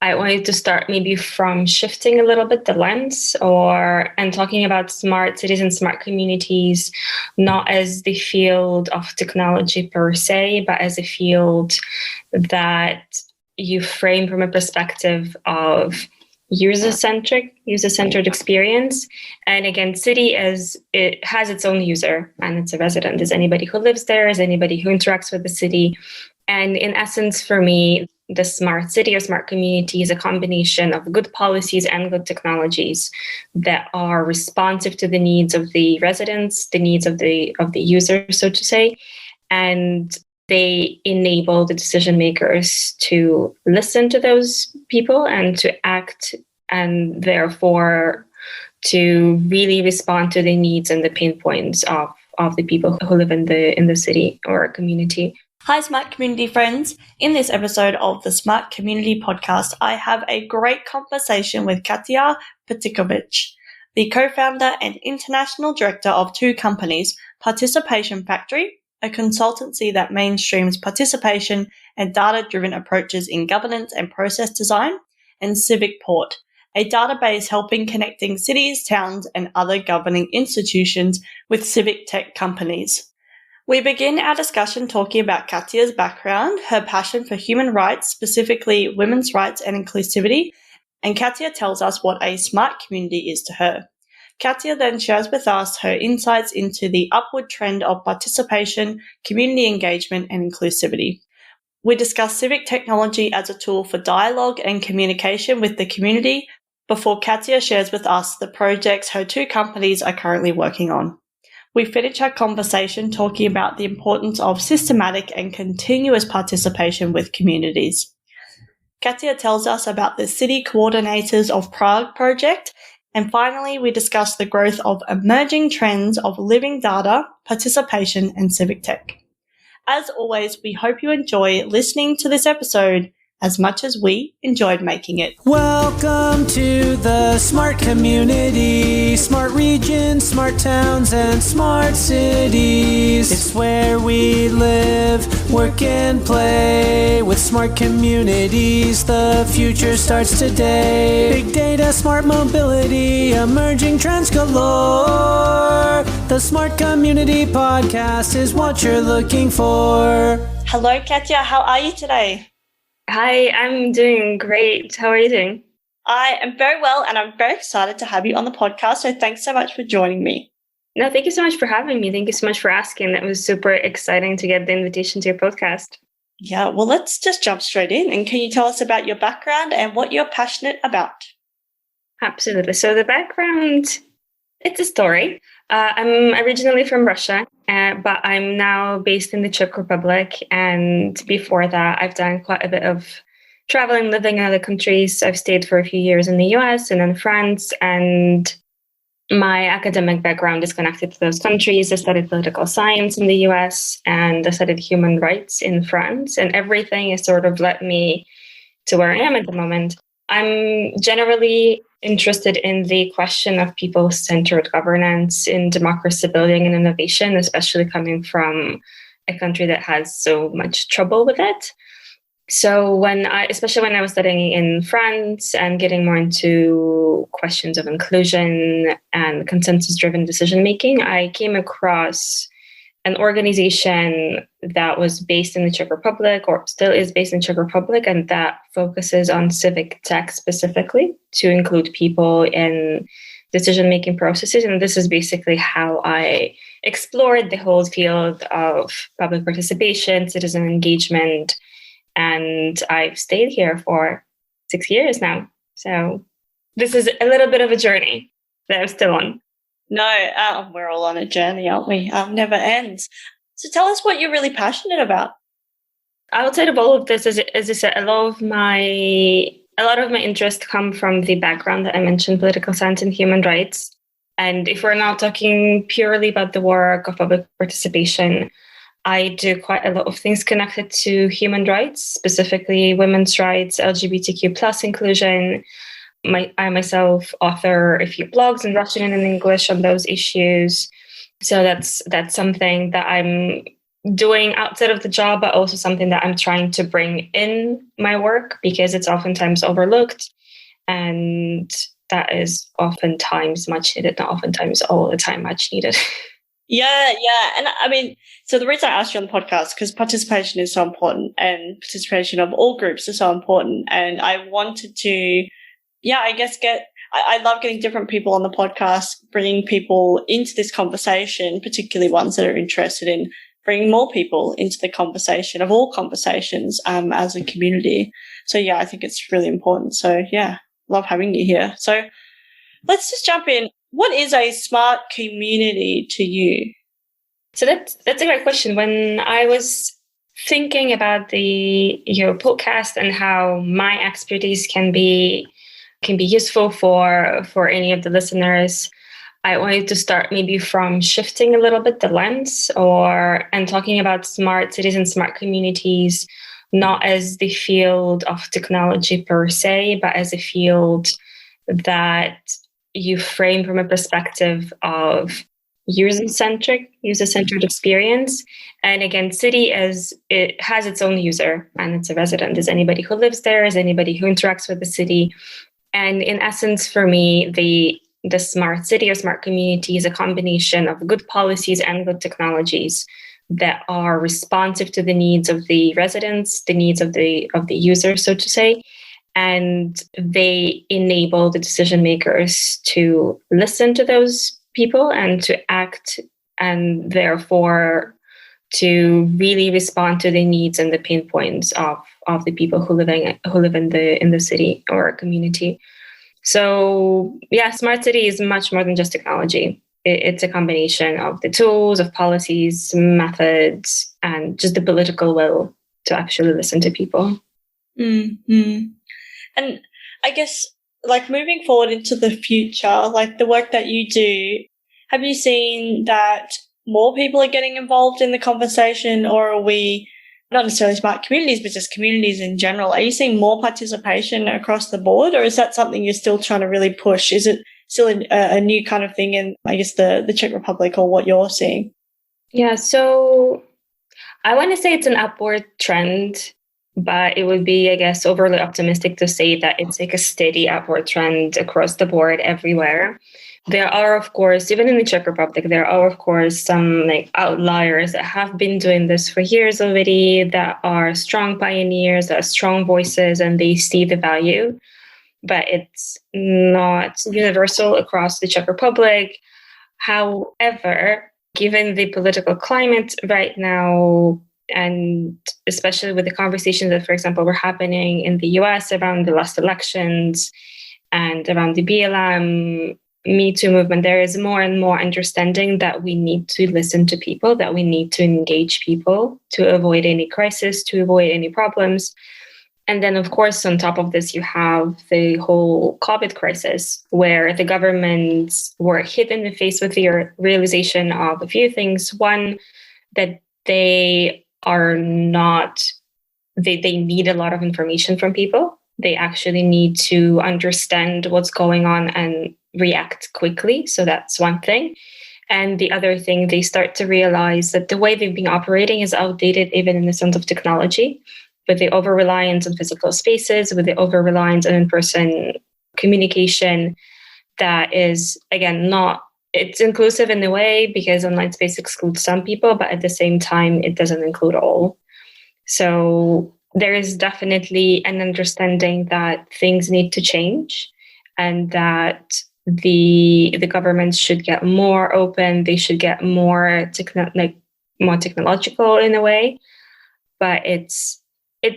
I wanted to start maybe from shifting a little bit the lens and talking about smart cities and smart communities, not as the field of technology per se, but as a field that you frame from a perspective of user-centered experience. And again, city it has its own user, and it's a resident. Is anybody who lives there, is anybody who interacts with the city. And in essence, for me, the smart city or smart community is a combination of good policies and good technologies that are responsive to the needs of the residents, the needs of the user, so to say, and they enable the decision makers to listen to those people and to act, and therefore to really respond to the needs and the pain points of the people who live in the city or community. Hi, Smart Community friends. In this episode of the Smart Community podcast, I have a great conversation with Katya Petrikevich, the co-founder and international director of two companies, Participation Factory, a consultancy that mainstreams participation and data-driven approaches in governance and process design, and Civic Port, a database helping connecting cities, towns, and other governing institutions with civic tech companies. We begin our discussion talking about Katya's background, her passion for human rights, specifically women's rights and inclusivity, and Katya tells us what a smart community is to her. Katya then shares with us her insights into the upward trend of participation, community engagement, and inclusivity. We discuss civic technology as a tool for dialogue and communication with the community before Katya shares with us the projects her two companies are currently working on. We finish our conversation talking about the importance of systematic and continuous participation with communities. Katya tells us about the City Coordinators of Prague project, and finally we discuss the growth of emerging trends of living data, participation, and civic tech. As always, we hope you enjoy listening to this episode as much as we enjoyed making it. Welcome to the smart community, smart regions, smart towns, and smart cities. It's where we live, work, and play. With smart communities, the future starts today. Big data, smart mobility, emerging trends galore. The Smart Community Podcast is what you're looking for. Hello, Katya. How are you today? Hi, I'm doing great. How are you doing? I am very well, and I'm very excited to have you on the podcast. So thanks so much for joining me. No, thank you so much for having me. Thank you so much for asking. That was super exciting to get the invitation to your podcast. Yeah, well, let's just jump straight in. And can you tell us about your background and what you're passionate about? Absolutely. So the background, it's a story. I'm originally from Russia, but I'm now based in the Czech Republic. And before that, I've done quite a bit of traveling, living in other countries. I've stayed for a few years in the US and then France. And my academic background is connected to those countries. I studied political science in the US and I studied human rights in France. And everything has sort of led me to where I am at the moment. I'm generally interested in the question of people-centered governance in democracy building and innovation, especially coming from a country that has so much trouble with it. So especially when I was studying in France and getting more into questions of inclusion and consensus-driven decision-making, I came across an organization that was based in the Czech Republic, or still is based in the Czech Republic, and that focuses on civic tech specifically to include people in decision-making processes. And this is basically how I explored the whole field of public participation, citizen engagement, and I've stayed here for 6 years now. So this is a little bit of a journey that I'm still on. No, we're all on a journey, aren't we? Never ends. So tell us what you're really passionate about. Outside of all of this, as I said, a lot of my interests come from the background that I mentioned, political science and human rights. And if we're not talking purely about the work of public participation, I do quite a lot of things connected to human rights, specifically women's rights, LGBTQ plus inclusion. I myself author a few blogs in Russian and in English on those issues. So that's something that I'm doing outside of the job, but also something that I'm trying to bring in my work because it's oftentimes overlooked. And that is oftentimes much needed, not oftentimes all the time much needed. Yeah. And I mean, so the reason I asked you on the podcast, because participation is so important and participation of all groups is so important. And I wanted to, I guess I love getting different people on the podcast, bringing people into this conversation, particularly ones that are interested in bringing more people into the conversation of all conversations as a community. So yeah, I think it's really important. So yeah, love having you here. So let's just jump in. What is a smart community to you? So that's a great question. When I was thinking about the podcast and how my expertise can be useful for any of the listeners, I wanted to start maybe from shifting a little bit the lens and talking about smart cities and smart communities, not as the field of technology per se, but as a field that you frame from a perspective of user-centered experience. And again, city it has its own user and it's a resident. Is anybody who lives there, is anybody who interacts with the city. And in essence, for me, the smart city or smart community is a combination of good policies and good technologies that are responsive to the needs of the residents, the needs of the user, so to say. And they enable the decision makers to listen to those people and to act, and therefore to really respond to the needs and the pain points of the people who live in the city or community. So yeah, smart city is much more than just technology. It's a combination of the tools, of policies, methods, and just the political will to actually listen to people. Mm-hmm. And I guess, like, moving forward into the future, like the work that you do, have you seen that more people are getting involved in the conversation, or are we, not necessarily smart communities, but just communities in general, are you seeing more participation across the board, or is that something you're still trying to really push? Is it still a new kind of thing in, I guess, the Czech Republic, or what you're seeing? Yeah, so I want to say it's an upward trend, but it would be, I guess, overly optimistic to say that it's like a steady upward trend across the board everywhere. There are, of course, even in the Czech Republic, there are, of course, some like outliers that have been doing this for years already, that are strong pioneers, that are strong voices, and they see the value. But it's not universal across the Czech Republic. However, given the political climate right now, and especially with the conversations that, for example, were happening in the US around the last elections and around the BLM, Me Too movement, there is more and more understanding that we need to listen to people, that we need to engage people to avoid any crisis, to avoid any problems. And then, of course, on top of this, you have the whole COVID crisis, where the governments were hit in the face with the realization of a few things. One, that they need a lot of information from people. They actually need to understand what's going on and react quickly. So that's one thing. And the other thing, they start to realize that the way they've been operating is outdated, even in the sense of technology, with the over-reliance on physical spaces, with the over-reliance on in-person communication that is, again, it's inclusive in a way because online space excludes some people, but at the same time, it doesn't include all. So there is definitely an understanding that things need to change, and that the governments should get more open. They should get more technological in a way. But it's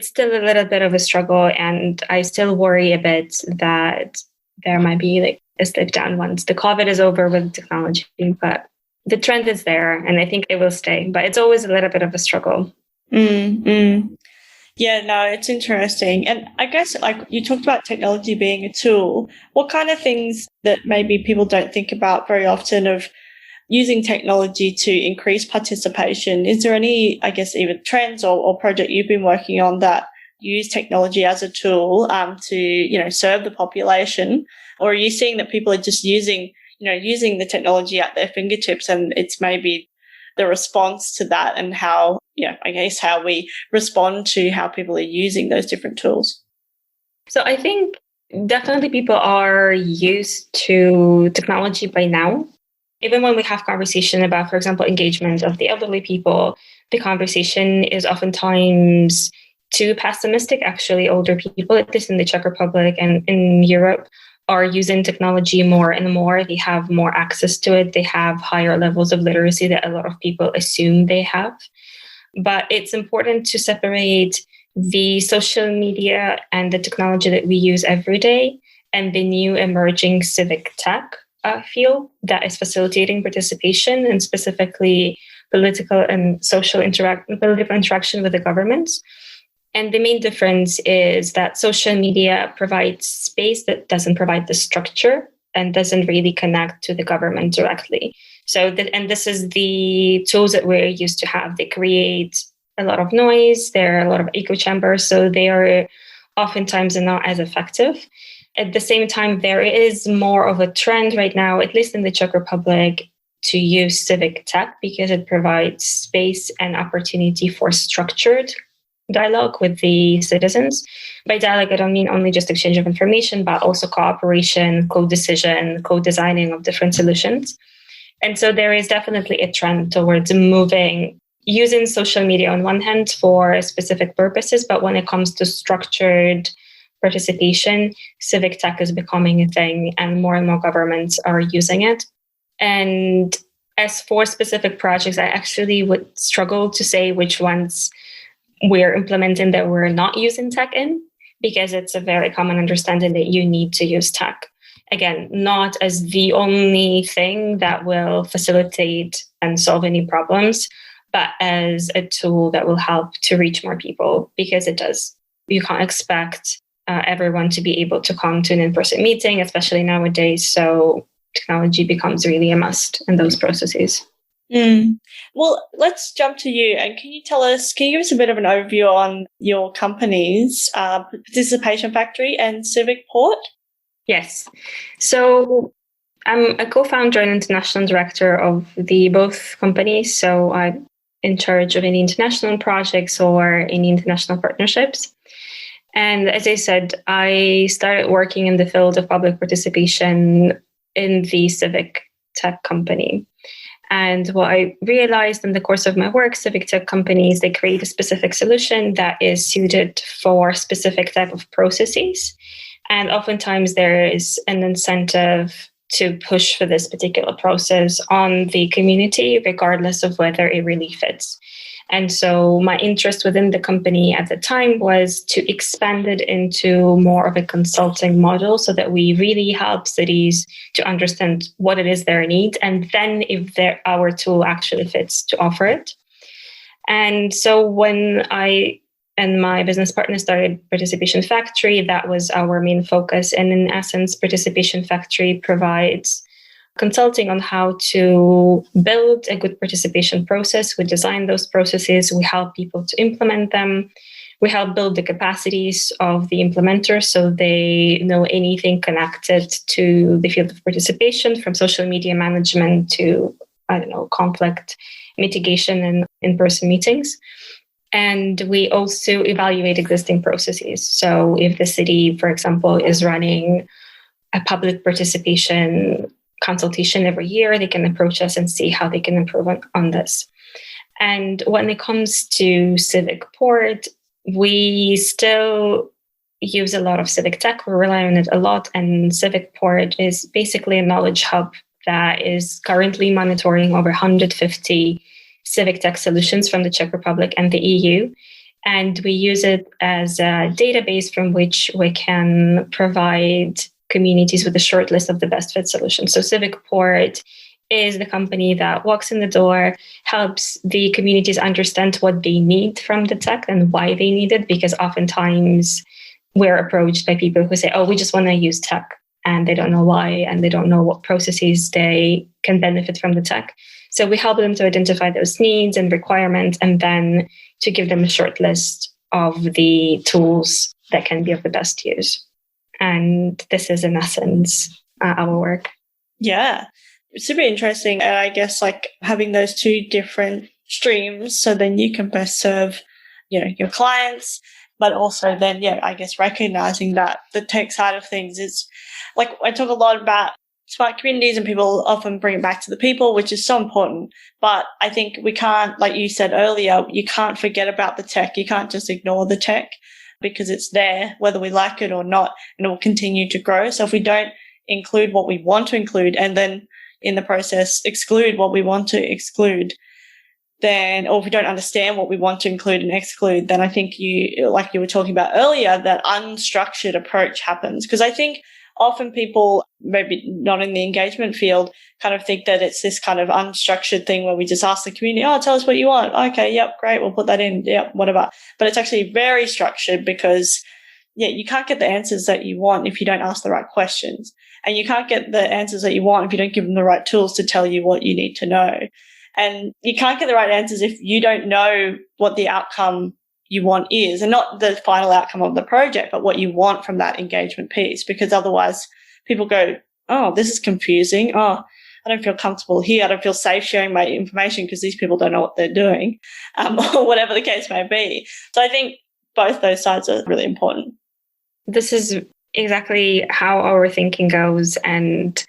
still a little bit of a struggle, and I still worry a bit that there might be like a slip down once the COVID is over with technology. But the trend is there, and I think it will stay. But it's always a little bit of a struggle. Yeah, no, it's interesting. And I guess, like, you talked about technology being a tool. What kind of things that maybe people don't think about very often of using technology to increase participation? Is there any, I guess, even trends or project you've been working on that use technology as a tool to, serve the population? Or are you seeing that people are just using the technology at their fingertips, and it's maybe the response to that and how, I guess how we respond to how people are using those different tools? So I think definitely people are used to technology by now. Even when we have conversation about, for example, engagement of the elderly people, the conversation is oftentimes too pessimistic. Actually, older people, at least in the Czech Republic and in Europe, are using technology more and more. They have more access to it. They have higher levels of literacy that a lot of people assume they have. But it's important to separate the social media and the technology that we use every day and the new emerging civic tech field that is facilitating participation and specifically political and social political interaction with the governments. And the main difference is that social media provides space that doesn't provide the structure and doesn't really connect to the government directly. And this is the tools that we're used to have. They create a lot of noise. There are a lot of echo chambers, so they are oftentimes not as effective. At the same time, there is more of a trend right now, at least in the Czech Republic, to use civic tech because it provides space and opportunity for structured dialogue with the citizens. By dialogue, I don't mean only just exchange of information, but also cooperation, co-decision, co-designing of different solutions. And so there is definitely a trend towards using social media on one hand for specific purposes, but when it comes to structured participation, civic tech is becoming a thing and more governments are using it. And as for specific projects, I actually would struggle to say which ones we're implementing that we're not using tech in, because it's a very common understanding that you need to use tech. Again, not as the only thing that will facilitate and solve any problems, but as a tool that will help to reach more people, because it does. You can't expect everyone to be able to come to an in-person meeting, especially nowadays. So technology becomes really a must in those processes. Well, let's jump to you. And can you give us a bit of an overview on your companies, Participation Factory and Civic Port? Yes. So I'm a co-founder and international director of both companies. So I'm in charge of any international projects or any international partnerships. And as I said, I started working in the field of public participation in the Civic Tech company. And what I realized in the course of my work, Civic Tech companies, they create a specific solution that is suited for specific type of processes. And oftentimes there is an incentive to push for this particular process on the community, regardless of whether it really fits. And so my interest within the company at the time was to expand it into more of a consulting model so that we really help cities to understand what it is their need, and then if our tool actually fits, to offer it. And so when I and my business partner started Participation Factory, that was our main focus. And in essence, Participation Factory provides consulting on how to build a good participation process. We design those processes. We help people to implement them. We help build the capacities of the implementers so they know anything connected to the field of participation, from social media management to, conflict mitigation and in-person meetings. And we also evaluate existing processes. So if the city, for example, is running a public participation consultation every year, they can approach us and see how they can improve on this. And when it comes to Civic Port, we still use a lot of Civic Tech. We rely on it a lot. And Civic Port is basically a knowledge hub that is currently monitoring over 150 Civic Tech solutions from the Czech Republic and the EU. And we use it as a database from which we can provide communities with a short list of the best fit solutions. So Civic Port is the company that walks in the door, helps the communities understand what they need from the tech and why they need it, because oftentimes we're approached by people who say, oh, we just want to use tech, and they don't know why, and they don't know what processes they can benefit from the tech. So we help them to identify those needs and requirements, and then to give them a short list of the tools that can be of the best use. And this is, in essence, our work. Yeah. super interesting. And I guess like having those two different streams, so then you can best serve, your clients, but also then, I guess recognizing that the tech side of things is like, I talk a lot about smart communities and people often bring it back to the people, which is so important. But I think we can't, like you said earlier, you can't forget about the tech. You can't just ignore the tech because it's there, whether we like it or not, and it will continue to grow. So if we don't include what we want to include and then in the process exclude what we want to exclude, then, or if we don't understand what we want to include and exclude, then I think like you were talking about earlier, that unstructured approach happens. Because I think often people, maybe not in the engagement field, kind of think that it's this kind of unstructured thing where we just ask the community, oh, tell us what you want. Okay, yep, great, we'll put that in. Yep, whatever. But it's actually very structured because, you can't get the answers that you want if you don't ask the right questions. And you can't get the answers that you want if you don't give them the right tools to tell you what you need to know. And you can't get the right answers if you don't know what the outcome you want is, and not the final outcome of the project, but what you want from that engagement piece, because otherwise people go, oh, this is confusing. Oh, I don't feel comfortable here. I don't feel safe sharing my information because these people don't know what they're doing, or whatever the case may be. So I think both those sides are really important. This is exactly how our thinking goes, and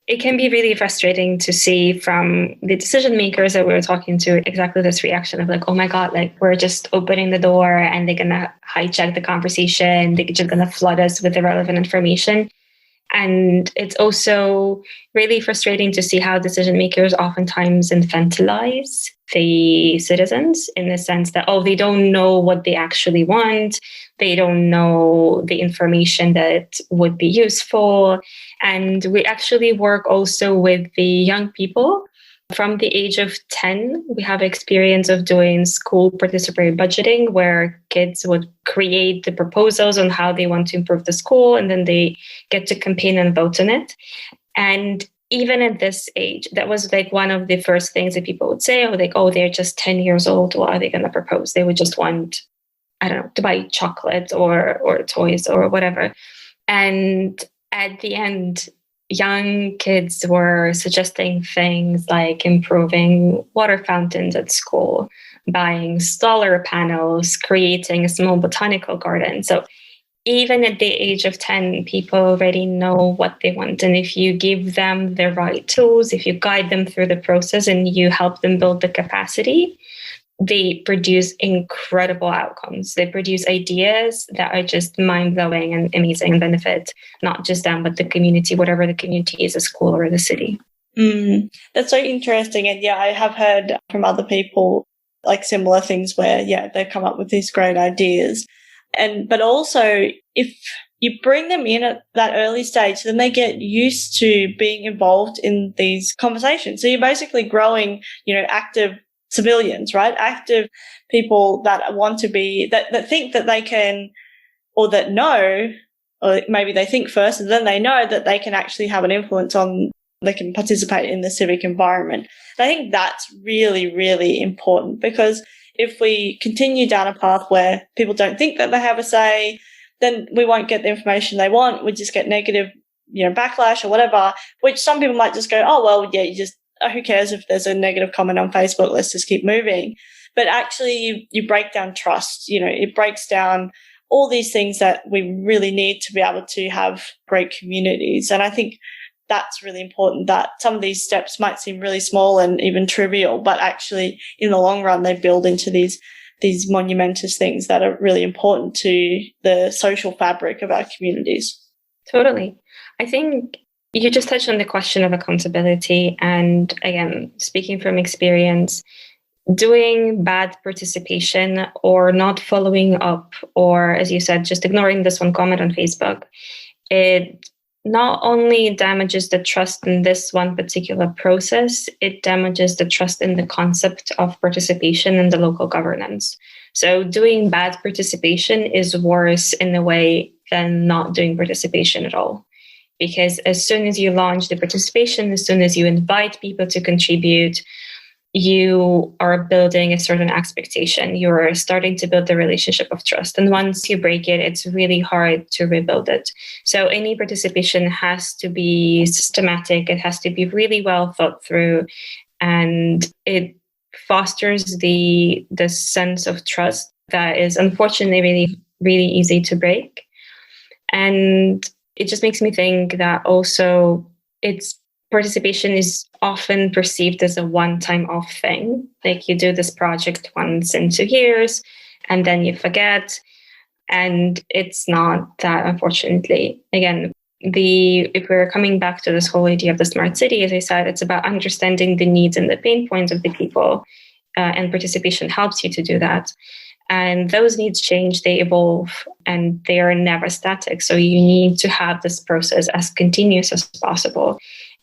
it can be really frustrating to see from the decision makers that we were talking to exactly this reaction of like, oh my God, like we're just opening the door and they're going to hijack the conversation. They're just going to flood us with irrelevant information. And it's also really frustrating to see how decision makers oftentimes infantilize the citizens in the sense that, oh, they don't know what they actually want. They don't know the information that would be useful. And we actually work also with the young people. From the age of 10, we have experience of doing school participatory budgeting where kids would create the proposals on how they want to improve the school, and then they get to campaign and vote on it. And even at this age, that was like one of the first things that people would say, they're just 10 years old. What are they going to propose? They would just want, I don't know, to buy chocolate or toys or whatever. And at the end, young kids were suggesting things like improving water fountains at school, buying solar panels, creating a small botanical garden. So even at the age of 10, people already know what they want. And if you give them the right tools, if you guide them through the process and you help them build the capacity, they produce incredible outcomes. They produce ideas that are just mind-blowing and amazing and benefit not just them, but the community, whatever the community is, a school or the city. That's so interesting. And I have heard from other people like similar things where, they come up with these great ideas. But also if you bring them in at that early stage, then they get used to being involved in these conversations. So you're basically growing, active civilians, right? Active people that want to be, that think that they can, or that know, or maybe they think first and then they know that they can actually have an influence on, they can participate in the civic environment. And I think that's really, really important, because if we continue down a path where people don't think that they have a say, then we won't get the information they want. We just get negative, backlash or whatever, which some people might just go, oh, well, who cares if there's a negative comment on Facebook? Let's just keep moving. But actually, you break down trust. It breaks down all these things that we really need to be able to have great communities. And I think that's really important, that some of these steps might seem really small and even trivial, but actually in the long run, they build into these monumentous things that are really important to the social fabric of our communities. Totally. I think you just touched on the question of accountability. And again, speaking from experience, doing bad participation or not following up, or as you said, just ignoring this one comment on Facebook, it not only damages the trust in this one particular process, it damages the trust in the concept of participation in the local governance. So doing bad participation is worse in a way than not doing participation at all. Because as soon as you launch the participation, as soon as you invite people to contribute, you are building a certain expectation. You're starting to build the relationship of trust. And once you break it, it's really hard to rebuild it. So any participation has to be systematic. It has to be really well thought through. And it fosters the sense of trust that is unfortunately really easy to break. And it just makes me think that also participation is often perceived as a one-time off thing. Like you do this project once in 2 years and then you forget. And it's not that, unfortunately. Again, if we're coming back to this whole idea of the smart city, as I said, it's about understanding the needs and the pain points of the people, and participation helps you to do that. And those needs change, they evolve, and they are never static. So you need to have this process as continuous as possible.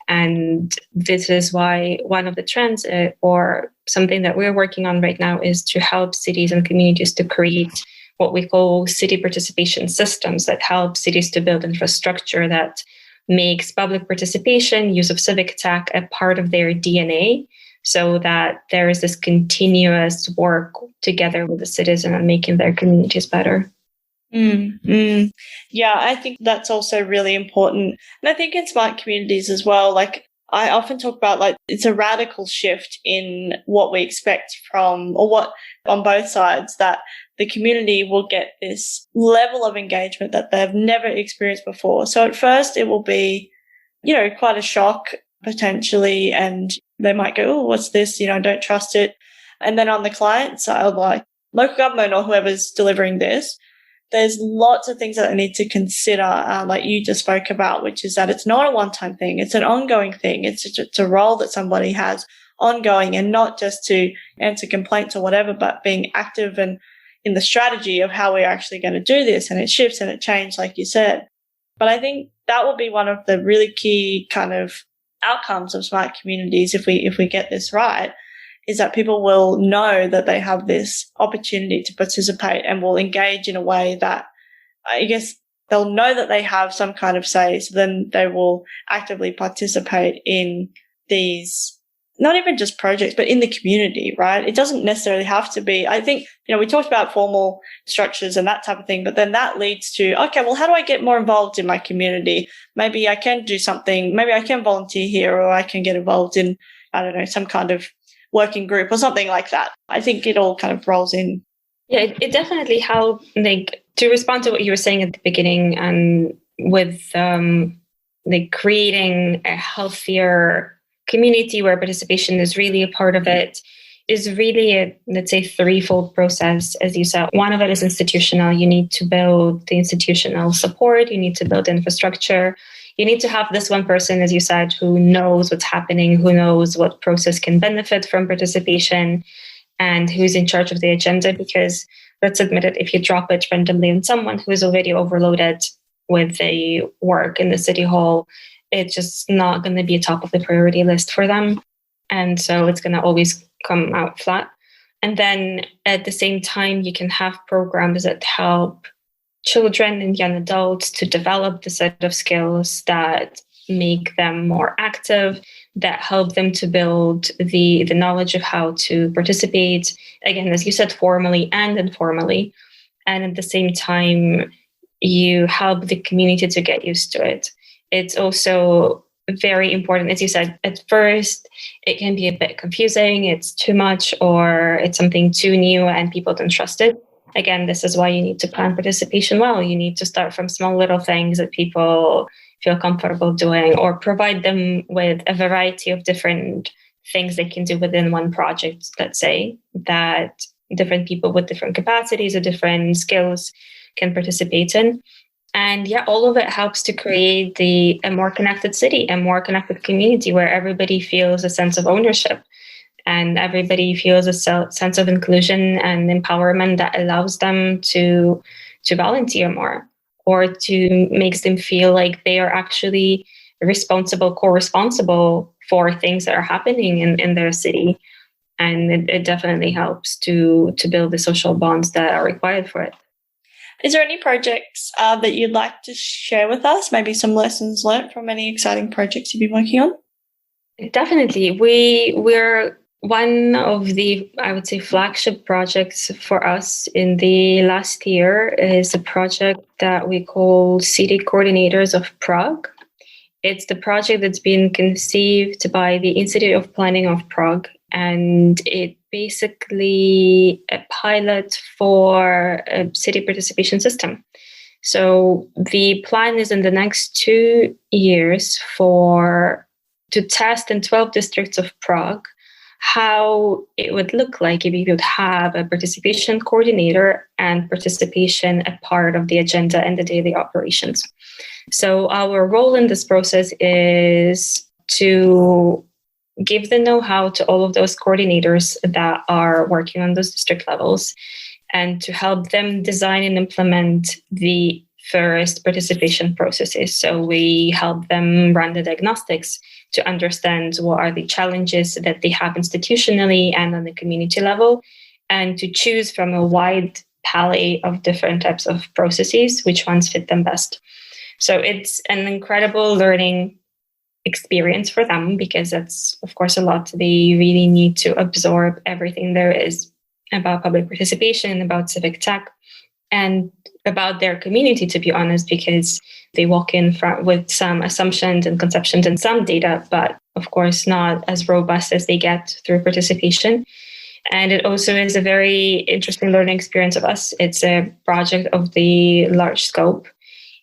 And this is why one of the trends, or something that we're working on right now, is to help cities and communities to create what we call city participation systems that help cities to build infrastructure that makes public participation, use of civic tech, a part of their DNA, so that there is this continuous work together with the citizen on making their communities better. Yeah, I think that's also really important. And I think in smart communities as well, like I often talk about, like, it's a radical shift in what we expect from, or what on both sides, that the community will get this level of engagement that they've never experienced before. So at first it will be, quite a shock potentially, and they might go, oh, what's this? I don't trust it. And then on the client side, like local government or whoever's delivering this, there's lots of things that I need to consider, like you just spoke about, which is that it's not a one-time thing. It's an ongoing thing. It's a role that somebody has ongoing, and not just to answer complaints or whatever, but being active and in the strategy of how we're actually going to do this. And it shifts and it changes, like you said. But I think that will be one of the really key kind of outcomes of smart communities, if we get this right, is that people will know that they have this opportunity to participate and will engage in a way that, I guess, they'll know that they have some kind of say. So then they will actively participate in these, not even just projects, but in the community, right? It doesn't necessarily have to be, I think, we talked about formal structures and that type of thing, but then that leads to, okay, well, how do I get more involved in my community? Maybe I can do something, maybe I can volunteer here, or I can get involved in, I don't know, some kind of working group or something like that. I think it all kind of rolls in. Yeah, it definitely helps, like, to respond to what you were saying at the beginning, and with like creating a healthier community where participation is really a part of it, is really a, let's say, threefold process, as you said. One of it is institutional. You need to build the institutional support. You need to build infrastructure. You need to have this one person, as you said, who knows what's happening, who knows what process can benefit from participation, and who's in charge of the agenda. Because let's admit it, if you drop it randomly on someone who is already overloaded with the work in the city hall, it's just not going to be top of the priority list for them. And so it's going to always come out flat. And then at the same time, you can have programs that help children and young adults to develop the set of skills that make them more active, that help them to build the knowledge of how to participate, again, as you said, formally and informally. And at the same time, you help the community to get used to it. It's also very important, as you said, at first, it can be a bit confusing, it's too much, or it's something too new and people don't trust it. Again, this is why you need to plan participation well. You need to start from small little things that people feel comfortable doing, or provide them with a variety of different things they can do within one project, let's say, that different people with different capacities or different skills can participate in. And yeah, all of it helps to create a more connected city, a more connected community where everybody feels a sense of ownership and everybody feels a sense of inclusion and empowerment that allows them to volunteer more, or to makes them feel like they are actually co-responsible for things that are happening in their city. And it definitely helps to build the social bonds that are required for it. Is there any projects that you'd like to share with us? Maybe some lessons learned from any exciting projects you've been working on? Definitely. We're One of the, I would say, flagship projects for us in the last year is a project that we call City Coordinators of Prague. It's the project that's been conceived by the Institute of Planning of Prague, and it basically a pilot for a city participation system. So the plan is in the next 2 years to test in 12 districts of Prague how it would look like if you would have a participation coordinator and participation a part of the agenda and the daily operations. So our role in this process is to give the know-how to all of those coordinators that are working on those district levels and to help them design and implement the first participation processes. So we help them run the diagnostics to understand what are the challenges that they have institutionally and on the community level, and to choose from a wide palette of different types of processes, which ones fit them best. So it's an incredible learning experience for them because that's, of course, a lot. They really need to absorb everything there is about public participation, about civic tech, and about their community, to be honest, because they walk in with some assumptions and conceptions and some data, but of course not as robust as they get through participation. And it also is a very interesting learning experience of us. It's a project of the large scope.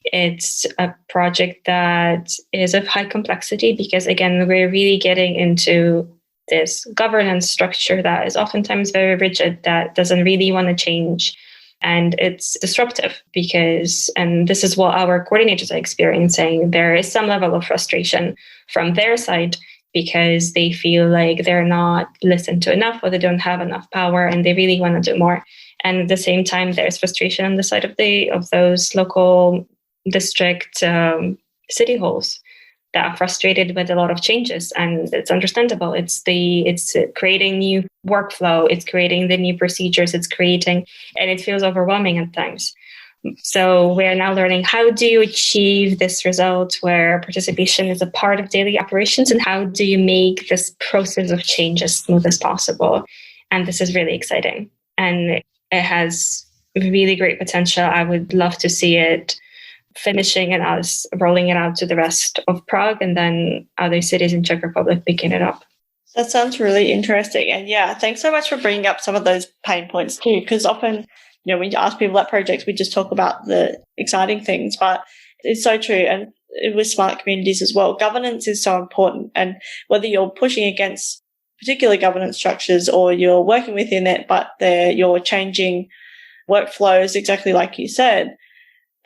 It's a project that is of high complexity because, again, we're really getting into this governance structure that is oftentimes very rigid, that doesn't really want to change. And it's disruptive because, and this is what our coordinators are experiencing, there is some level of frustration from their side because they feel like they're not listened to enough or they don't have enough power and they really want to do more. And at the same time, there's frustration on the side of those local district city halls that are frustrated with a lot of changes, and it's understandable. It's creating new workflow, it's creating the new procedures, and it feels overwhelming at times. So we're now learning, how do you achieve this result where participation is a part of daily operations, and how do you make this process of change as smooth as possible? And this is really exciting, and it has really great potential. I would love to see it finishing and us rolling it out to the rest of Prague and then other cities in Czech Republic picking it up. That sounds really interesting. And yeah, thanks so much for bringing up some of those pain points too, because often, when you ask people at projects, we just talk about the exciting things, but it's so true. And with smart communities as well, governance is so important. And whether you're pushing against particular governance structures or you're working within it, but you're changing workflows, exactly like you said,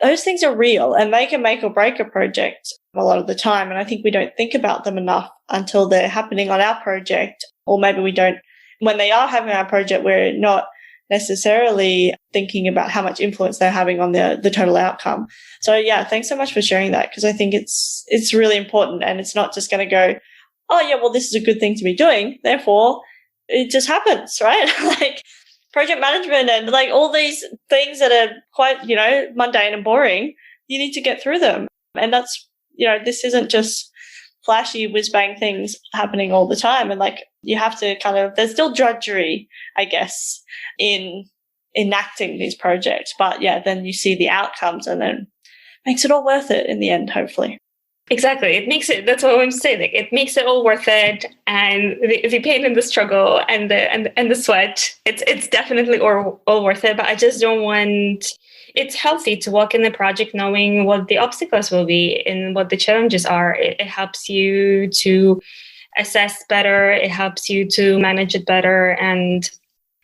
those things are real and they can make or break a project a lot of the time. And I think we don't think about them enough until they're happening on our project, or maybe we don't, when they are having our project, we're not necessarily thinking about how much influence they're having on the total outcome. So yeah, thanks so much for sharing that, because I think it's really important, and it's not just going to go, oh yeah, well, this is a good thing to be doing, therefore it just happens, right? Like project management and like all these things that are quite, mundane and boring, you need to get through them. And that's, this isn't just flashy whiz bang things happening all the time. And like, you have to there's still drudgery, I guess, in enacting these projects. But yeah, then you see the outcomes and then makes it all worth it in the end, hopefully. Exactly. It makes it, that's what I'm saying. Like, it makes it all worth it. And the pain and the struggle and the sweat, it's definitely all worth it. But I just don't want, it's healthy to walk in the project knowing what the obstacles will be and what the challenges are. It helps you to assess better. It helps you to manage it better. And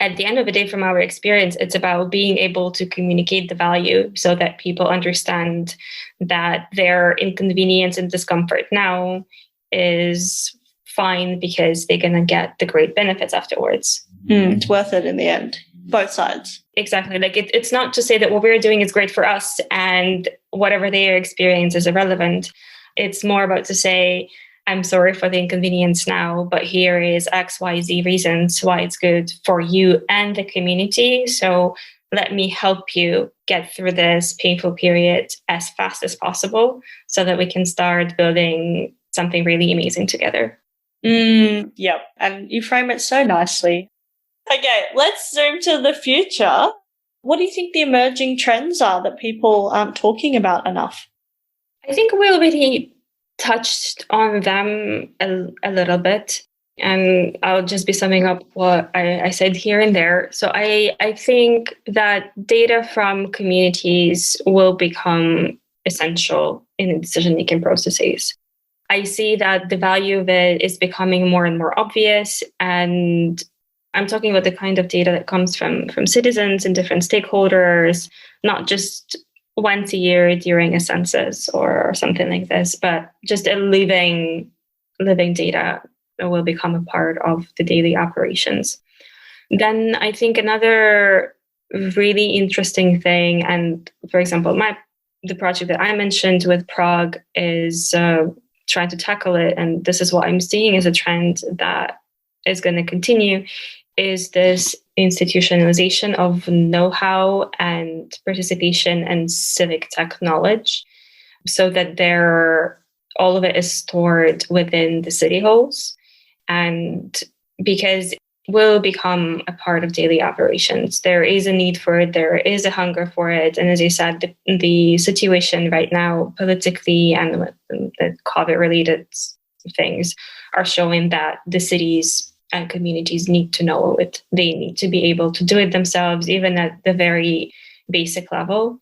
at the end of the day, from our experience, it's about being able to communicate the value so that people understand that their inconvenience and discomfort now is fine because they're going to get the great benefits afterwards. It's worth it in the end, both sides. Exactly. Like it's not to say that what we're doing is great for us and whatever their experience is irrelevant. It's more about to say, I'm sorry for the inconvenience now, but here is X, Y, Z reasons why it's good for you and the community. So let me help you get through this painful period as fast as possible so that we can start building something really amazing together. Yep, and you frame it so nicely. Okay, let's zoom to the future. What do you think the emerging trends are that people aren't talking about enough? I think we already touched on them a little bit, and I'll just be summing up what I said here and there. So I think that data from communities will become essential in decision-making processes. I see that the value of it is becoming more and more obvious, and I'm talking about the kind of data that comes from citizens and different stakeholders, not just once a year during a census or something like this, but just a living data that will become a part of the daily operations. Then I think another really interesting thing, and for example, the project that I mentioned with Prague is trying to tackle it, and this is what I'm seeing as a trend that is going to continue, is this institutionalization of know-how and participation and civic tech knowledge, so that all of it is stored within the city halls, and because it will become a part of daily operations. There is a need for it, there is a hunger for it, and as you said, the situation right now politically and with the COVID-related things are showing that the cities and communities need to know it. They need to be able to do it themselves, even at the very basic level.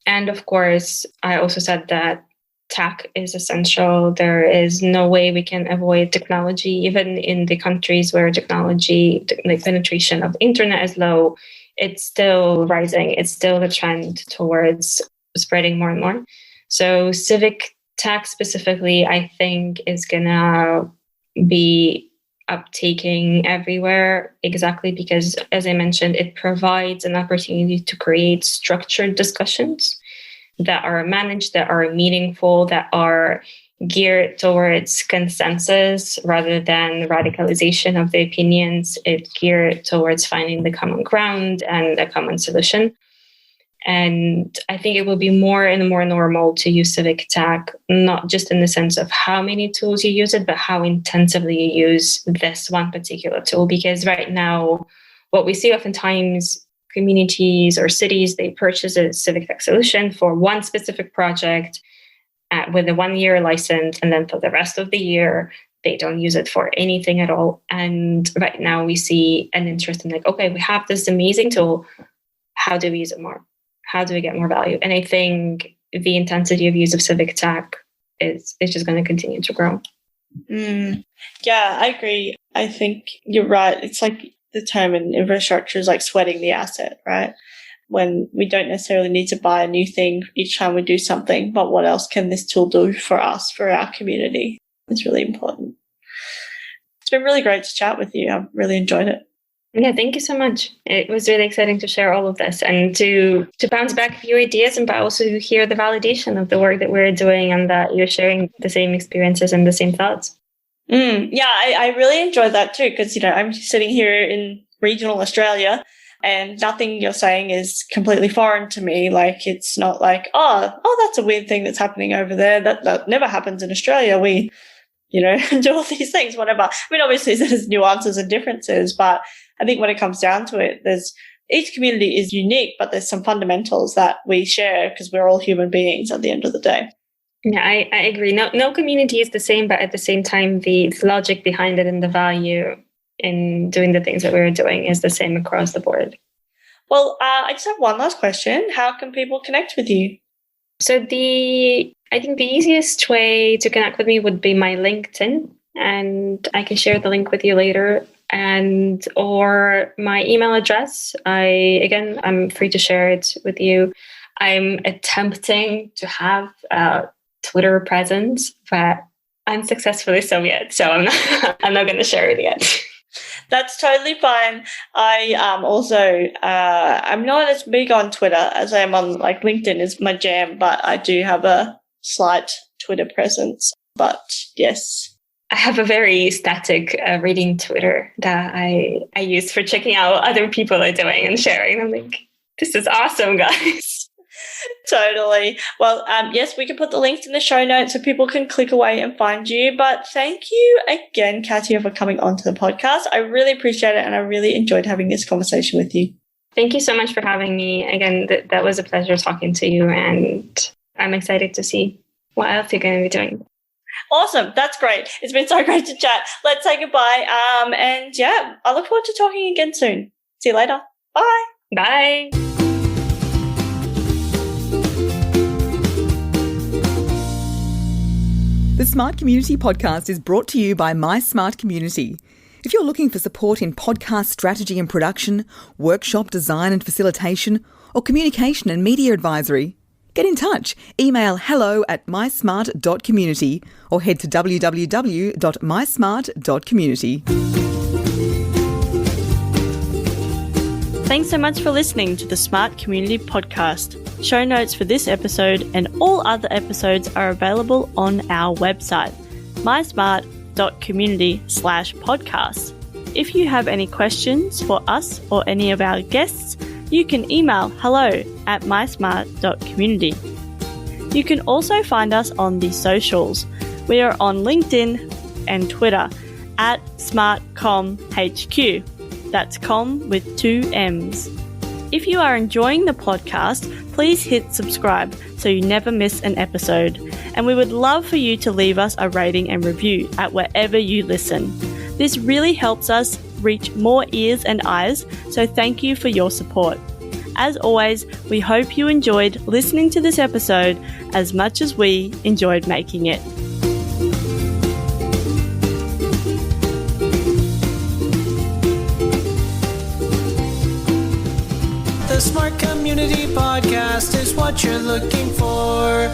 And of course, I also said that tech is essential. There is no way we can avoid technology, even in the countries where technology, the penetration of internet is low, it's still rising. It's still the trend towards spreading more and more. So civic tech specifically, I think, is gonna be uptaking everywhere, exactly because, as I mentioned, it provides an opportunity to create structured discussions that are managed, that are meaningful, that are geared towards consensus rather than radicalization of the opinions. It's geared towards finding the common ground and a common solution. And I think it will be more and more normal to use civic tech, not just in the sense of how many tools you use it, but how intensively you use this one particular tool. Because right now, what we see oftentimes, communities or cities, they purchase a civic tech solution for one specific project with a 1-year license, and then for the rest of the year, they don't use it for anything at all. And right now we see an interest in okay, we have this amazing tool. How do we use it more? How do we get more value? And I think the intensity of use of civic tech is just going to continue to grow. Yeah, I agree. I think you're right. It's like the term in infrastructure is like sweating the asset, right? When we don't necessarily need to buy a new thing each time we do something, but what else can this tool do for us, for our community? It's really important. It's been really great to chat with you. I've really enjoyed it. Yeah, thank you so much. It was really exciting to share all of this and to bounce back a few ideas, and but also to hear the validation of the work that we're doing and that you're sharing the same experiences and the same thoughts. Yeah, I really enjoyed that too, because, I'm sitting here in regional Australia and nothing you're saying is completely foreign to me. Like, it's not like, oh, that's a weird thing that's happening over there. That never happens in Australia. We, do all these things, whatever. I mean, obviously there's nuances and differences, but I think when it comes down to it, each community is unique, but there's some fundamentals that we share because we're all human beings at the end of the day. Yeah, I agree. No community is the same, but at the same time, the logic behind it and the value in doing the things that we're doing is the same across the board. Well, I just have one last question. How can people connect with you? So I think the easiest way to connect with me would be my LinkedIn, and I can share the link with you later. Or my email address. I'm free to share it with you. I'm attempting to have a Twitter presence, but unsuccessfully so yet. So I'm not going to share it yet. That's totally fine. I also I'm not as big on Twitter as I am on LinkedIn is my jam, but I do have a slight Twitter presence. But yes. I have a very static reading Twitter that I use for checking out what other people are doing and sharing. I'm like, this is awesome, guys. Totally. Well, yes, we can put the links in the show notes so people can click away and find you. But thank you again, Katya, for coming onto the podcast. I really appreciate it, and I really enjoyed having this conversation with you. Thank you so much for having me. Again, that was a pleasure talking to you, and I'm excited to see what else you're going to be doing. Awesome. That's great. It's been so great to chat. Let's say goodbye. And yeah, I look forward to talking again soon. See you later. Bye. Bye. The Smart Community podcast is brought to you by My Smart Community. If you're looking for support in podcast strategy and production, workshop design and facilitation, or communication and media advisory, get in touch. Email hello@mysmart.community or head to www.mysmart.community. Thanks so much for listening to the Smart Community Podcast. Show notes for this episode and all other episodes are available on our website, mysmart.community/podcast. If you have any questions for us or any of our guests, you can email hello@mysmart.community. You can also find us on the socials. We are on LinkedIn and Twitter @SmartComHQ. That's com with 2 M's. If you are enjoying the podcast, please hit subscribe so you never miss an episode. And we would love for you to leave us a rating and review at wherever you listen. This really helps us reach more ears and eyes, so thank you for your support. As always, we hope you enjoyed listening to this episode as much as we enjoyed making it. The Smart Community Podcast is what you're looking for.